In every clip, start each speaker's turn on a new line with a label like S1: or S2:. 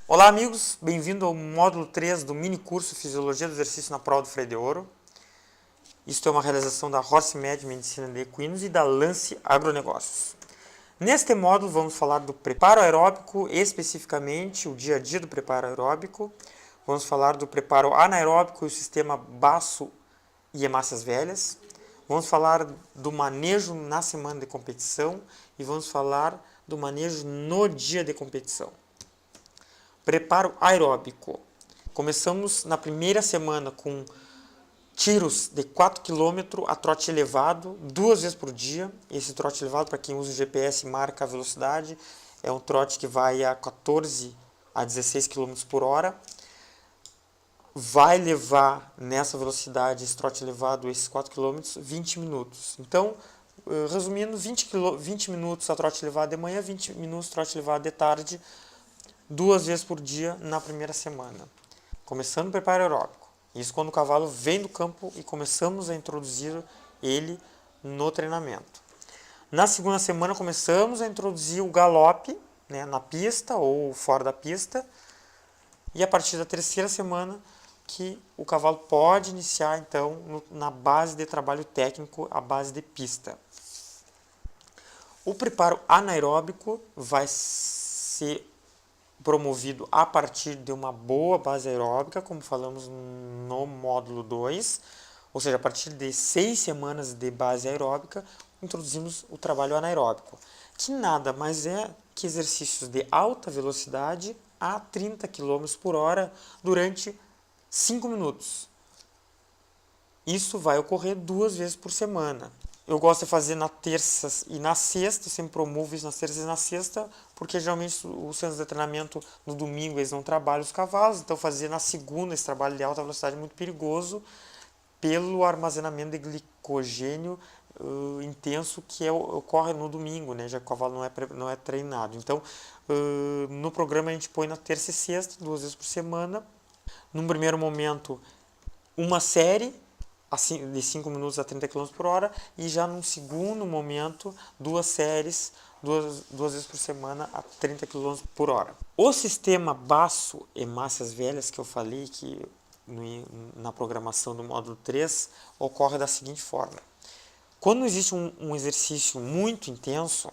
S1: Olá amigos, bem-vindo ao módulo 3 do mini curso Fisiologia do Exercício na Prova do Freio de Ouro. Isto é uma realização da HorseMed Medicina de Equinos e da Lance Agronegócios. Neste módulo vamos falar do preparo aeróbico, especificamente o dia a dia do preparo aeróbico. Vamos falar do preparo anaeróbico e o sistema baço e hemácias velhas. Vamos falar do manejo na semana de competição e vamos falar do manejo no dia de competição. Preparo aeróbico. Começamos na primeira semana com tiros de 4 km a trote elevado, 2 vezes por dia. Esse trote elevado, para quem usa o GPS, marca a velocidade. É um trote que vai a 14 a 16 km por hora. Vai levar nessa velocidade, esse trote elevado, esses 4 km, 20 minutos. Então, resumindo, 20 minutos a trote elevado de manhã, 20 minutos a trote elevado de tarde, 2 vezes por dia na primeira semana. Começando o preparo aeróbico. Isso quando o cavalo vem do campo e começamos a introduzir ele no treinamento. Na segunda semana começamos a introduzir o galope, né, na pista ou fora da pista. E a partir da terceira semana que o cavalo pode iniciar então na base de trabalho técnico, a base de pista. O preparo anaeróbico vai ser promovido a partir de uma boa base aeróbica, como falamos no módulo 2, ou seja, a partir de 6 semanas de base aeróbica, introduzimos o trabalho anaeróbico, que nada mais é que exercícios de alta velocidade a 30 km por hora durante 5 minutos. Isso vai ocorrer 2 vezes por semana. Eu gosto de fazer na terça e na sexta, eu sempre promovo isso nas terças e na sexta, porque geralmente os centros de treinamento no domingo eles não trabalham os cavalos, então fazer na segunda esse trabalho de alta velocidade é muito perigoso pelo armazenamento de glicogênio intenso que ocorre no domingo, né, já que o cavalo não é treinado. Então, no programa a gente põe na terça e sexta, 2 vezes por semana. Num primeiro momento, uma série de 5 minutos a 30 km por hora e já num segundo momento 2 séries, duas vezes por semana a 30 km por hora. O sistema baço hemácias velhas que eu falei que na programação do módulo 3 ocorre da seguinte forma. Quando existe um exercício muito intenso,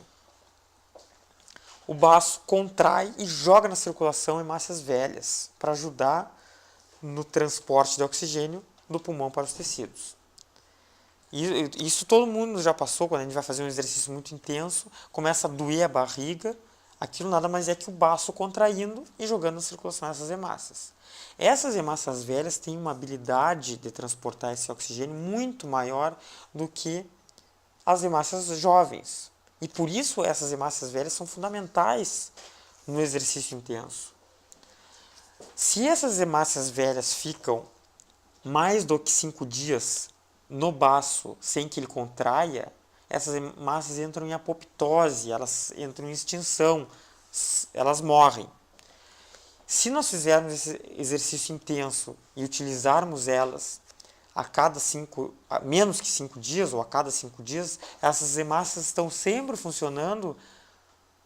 S1: o baço contrai e joga na circulação hemácias velhas para ajudar no transporte de oxigênio do pulmão para os tecidos. Isso todo mundo já passou, quando a gente vai fazer um exercício muito intenso, começa a doer a barriga, aquilo nada mais é que o baço contraindo e jogando na circulação essas hemácias. Essas hemácias velhas têm uma habilidade de transportar esse oxigênio muito maior do que as hemácias jovens. E por isso essas hemácias velhas são fundamentais no exercício intenso. Se essas hemácias velhas ficam mais do que 5 dias no baço sem que ele contraia, essas hemácias entram em apoptose, elas entram em extinção, elas morrem. Se nós fizermos esse exercício intenso e utilizarmos elas a menos que 5 dias ou a cada 5 dias, essas hemácias estão sempre funcionando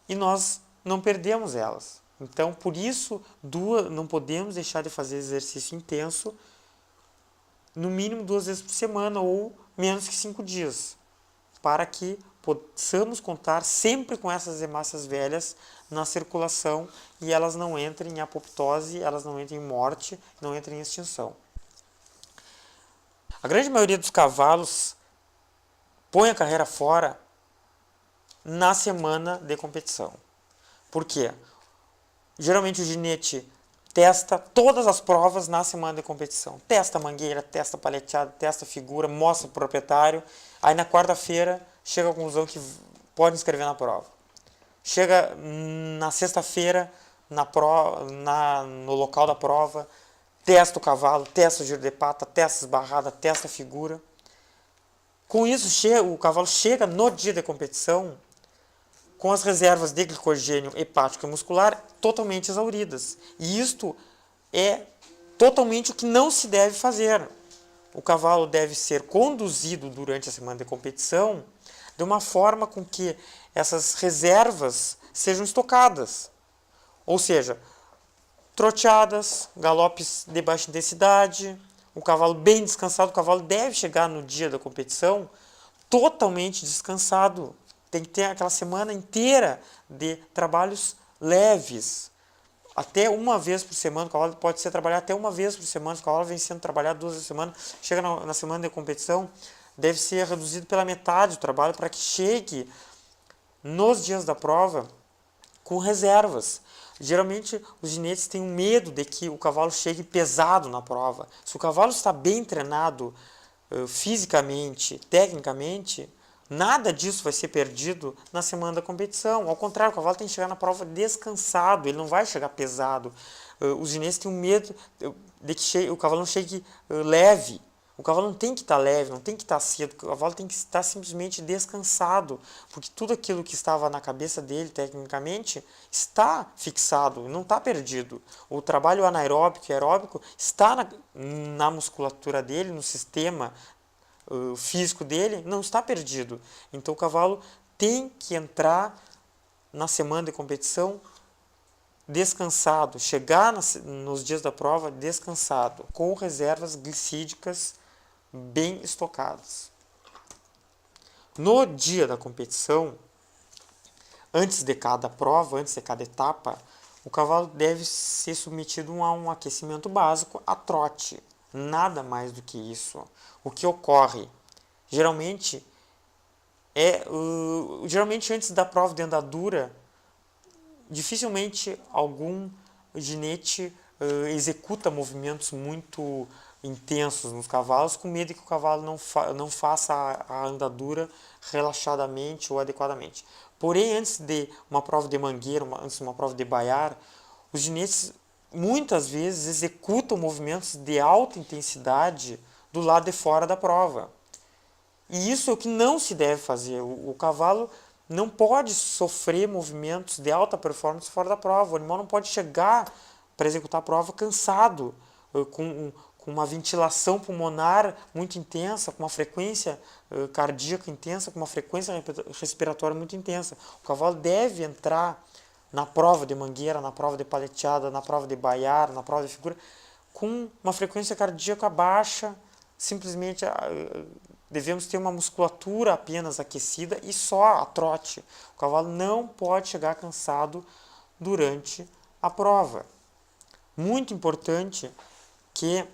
S1: e nós não perdemos elas. Então, por isso, não podemos deixar de fazer exercício intenso no mínimo 2 vezes por semana ou menos que 5 dias, para que possamos contar sempre com essas hemácias velhas na circulação e elas não entrem em apoptose, elas não entrem em morte, não entrem em extinção. A grande maioria dos cavalos põe a carreira fora na semana de competição. Por quê? Geralmente o ginete testa todas as provas na semana de competição. Testa mangueira, testa paleteada, testa figura, mostra pro proprietário. Aí na quarta-feira chega à conclusão que pode inscrever na prova. Chega na sexta-feira no local da prova, testa o cavalo, testa o giro de pata, testa a esbarrada, testa a figura. Com isso, o cavalo chega no dia da competição com as reservas de glicogênio hepático e muscular totalmente exauridas. E isto é totalmente o que não se deve fazer. O cavalo deve ser conduzido durante a semana de competição de uma forma com que essas reservas sejam estocadas. Ou seja, troteadas, galopes de baixa intensidade, o cavalo bem descansado. O cavalo deve chegar no dia da competição totalmente descansado. Tem que ter aquela semana inteira de trabalhos leves. Até uma vez por semana, o cavalo pode ser trabalhado até uma vez por semana. Se o cavalo vem sendo trabalhado 2 vezes por semana, chega na semana de competição, deve ser reduzido pela metade o trabalho para que chegue nos dias da prova com reservas. Geralmente os ginetes têm um medo de que o cavalo chegue pesado na prova. Se o cavalo está bem treinado fisicamente, tecnicamente, nada disso vai ser perdido na semana da competição. Ao contrário, o cavalo tem que chegar na prova descansado, ele não vai chegar pesado. Os ginetes têm um medo de que o cavalo não chegue leve. O cavalo não tem que estar leve, não tem que estar cedo, o cavalo tem que estar simplesmente descansado, porque tudo aquilo que estava na cabeça dele, tecnicamente, está fixado, não está perdido. O trabalho anaeróbico e aeróbico está na musculatura dele, no sistema físico dele, não está perdido. Então o cavalo tem que entrar na semana de competição descansado, chegar nos dias da prova descansado, com reservas glicídicas bem estocadas. No dia da competição, antes de cada prova, antes de cada etapa, o cavalo deve ser submetido a um aquecimento básico a trote. Nada mais do que isso. O que ocorre? Geralmente antes da prova de andadura, dificilmente algum ginete executa movimentos muito intensos nos cavalos, com medo de que o cavalo não faça a andadura relaxadamente ou adequadamente. Porém, antes de uma prova de mangueira, antes de uma prova de baiar, os ginetes muitas vezes executam movimentos de alta intensidade do lado de fora da prova. E isso é o que não se deve fazer. O cavalo não pode sofrer movimentos de alta performance fora da prova. O animal não pode chegar para executar a prova cansado, com uma ventilação pulmonar muito intensa, com uma frequência cardíaca intensa, com uma frequência respiratória muito intensa. O cavalo deve entrar na prova de mangueira, na prova de paleteada, na prova de baiar, na prova de figura, com uma frequência cardíaca baixa. Simplesmente devemos ter uma musculatura apenas aquecida e só a trote. O cavalo não pode chegar cansado durante a prova. Muito importante que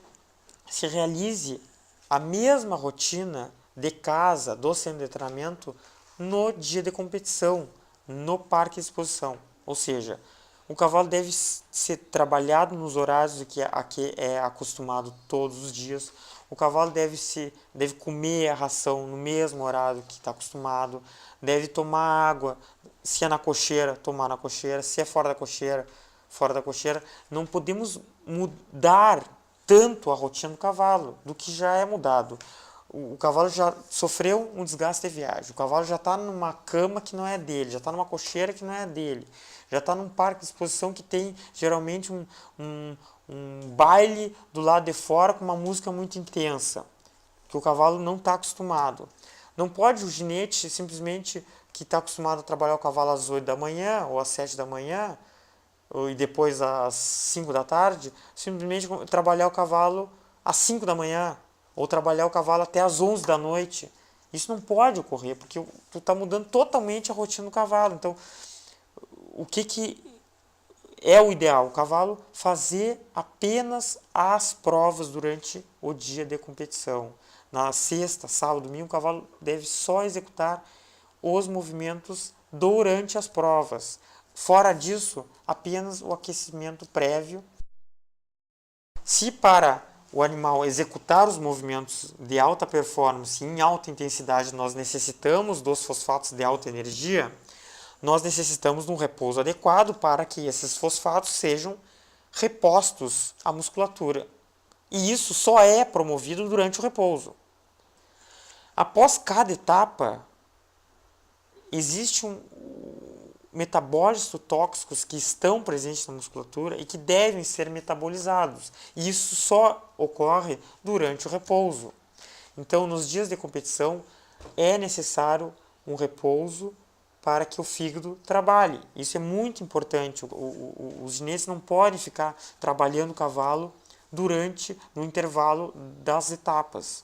S1: se realize a mesma rotina de casa, do centro de treinamento, no dia de competição, no parque de exposição. Ou seja, o cavalo deve ser trabalhado nos horários a que é acostumado todos os dias. O cavalo deve comer a ração no mesmo horário que está acostumado. Deve tomar água, se é na cocheira, tomar na cocheira. Se é fora da cocheira, fora da cocheira. Não podemos mudar tanto a rotina do cavalo, do que já é mudado. O cavalo já sofreu um desgaste de viagem, o cavalo já está numa cama que não é dele, já está numa cocheira que não é dele, já está num parque de exposição que tem geralmente um baile do lado de fora com uma música muito intensa, que o cavalo não está acostumado. Não pode o ginete simplesmente que está acostumado a trabalhar o cavalo às 8 da manhã ou às 7 da manhã, e depois às 5 da tarde, simplesmente trabalhar o cavalo às 5 da manhã, ou trabalhar o cavalo até às 11 da noite. Isso não pode ocorrer, porque tu está mudando totalmente a rotina do cavalo. Então, o que é o ideal? O cavalo fazer apenas as provas durante o dia de competição. Na sexta, sábado, domingo, o cavalo deve só executar os movimentos durante as provas. Fora disso, apenas o aquecimento prévio. Se para o animal executar os movimentos de alta performance em alta intensidade nós necessitamos dos fosfatos de alta energia, nós necessitamos de um repouso adequado para que esses fosfatos sejam repostos à musculatura. E isso só é promovido durante o repouso. Após cada etapa, existe metabólitos tóxicos que estão presentes na musculatura e que devem ser metabolizados. E isso só ocorre durante o repouso. Então, nos dias de competição, é necessário um repouso para que o fígado trabalhe. Isso é muito importante. Os ginetes não podem ficar trabalhando o cavalo no intervalo das etapas,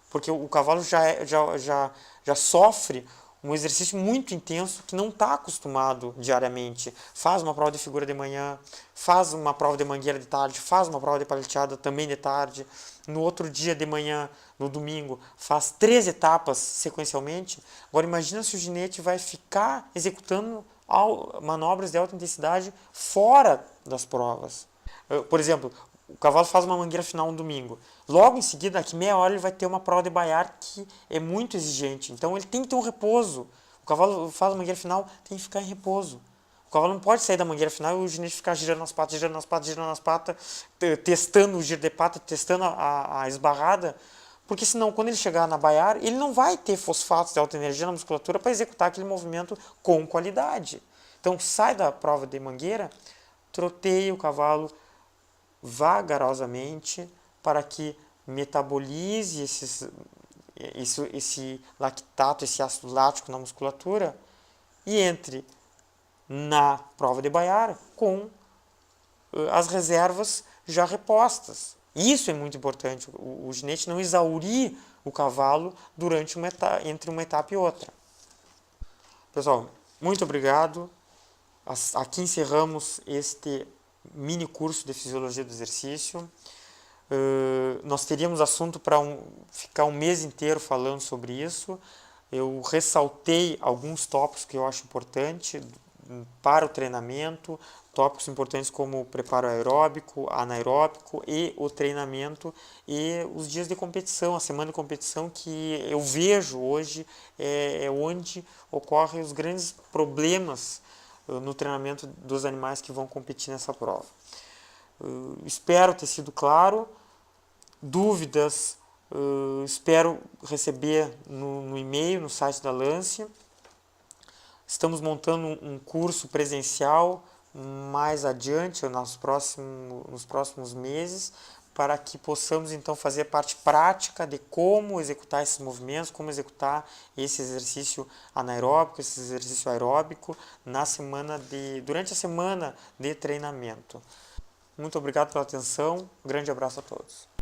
S1: porque o cavalo já sofre um exercício muito intenso que não está acostumado diariamente. Faz uma prova de figura de manhã, faz uma prova de mangueira de tarde, faz uma prova de paleteada também de tarde. No outro dia de manhã, no domingo, faz 3 etapas sequencialmente. Agora imagina se o ginete vai ficar executando manobras de alta intensidade fora das provas. Por exemplo, o cavalo faz uma mangueira final no domingo. Logo em seguida, daqui meia hora, ele vai ter uma prova de baiar que é muito exigente. Então ele tem que ter um repouso. O cavalo faz a mangueira final, tem que ficar em repouso. O cavalo não pode sair da mangueira final e o ginete ficar girando as patas, girando as patas, girando as patas, testando o giro de pata, testando a esbarrada. Porque senão, quando ele chegar na baiar, ele não vai ter fosfatos de alta energia na musculatura para executar aquele movimento com qualidade. Então sai da prova de mangueira, troteia o cavalo vagarosamente para que metabolize esse lactato, esse ácido lático na musculatura e entre na prova de baiar com as reservas já repostas. Isso é muito importante, o ginete não exaurir o cavalo entre uma etapa e outra. Pessoal, muito obrigado. Aqui encerramos este mini curso de Fisiologia do Exercício. Nós teríamos assunto para ficar um mês inteiro falando sobre isso. Eu ressaltei alguns tópicos que eu acho importante para o treinamento, tópicos importantes como o preparo aeróbico, anaeróbico e o treinamento e os dias de competição, a semana de competição que eu vejo hoje é onde ocorrem os grandes problemas no treinamento dos animais que vão competir nessa prova. Espero ter sido claro. Dúvidas, espero receber no e-mail, no site da Lance. Estamos montando um curso presencial mais adiante, nos próximos meses, para que possamos então fazer a parte prática de como executar esses movimentos, como executar esse exercício anaeróbico, esse exercício aeróbico durante a semana de treinamento. Muito obrigado pela atenção, um grande abraço a todos.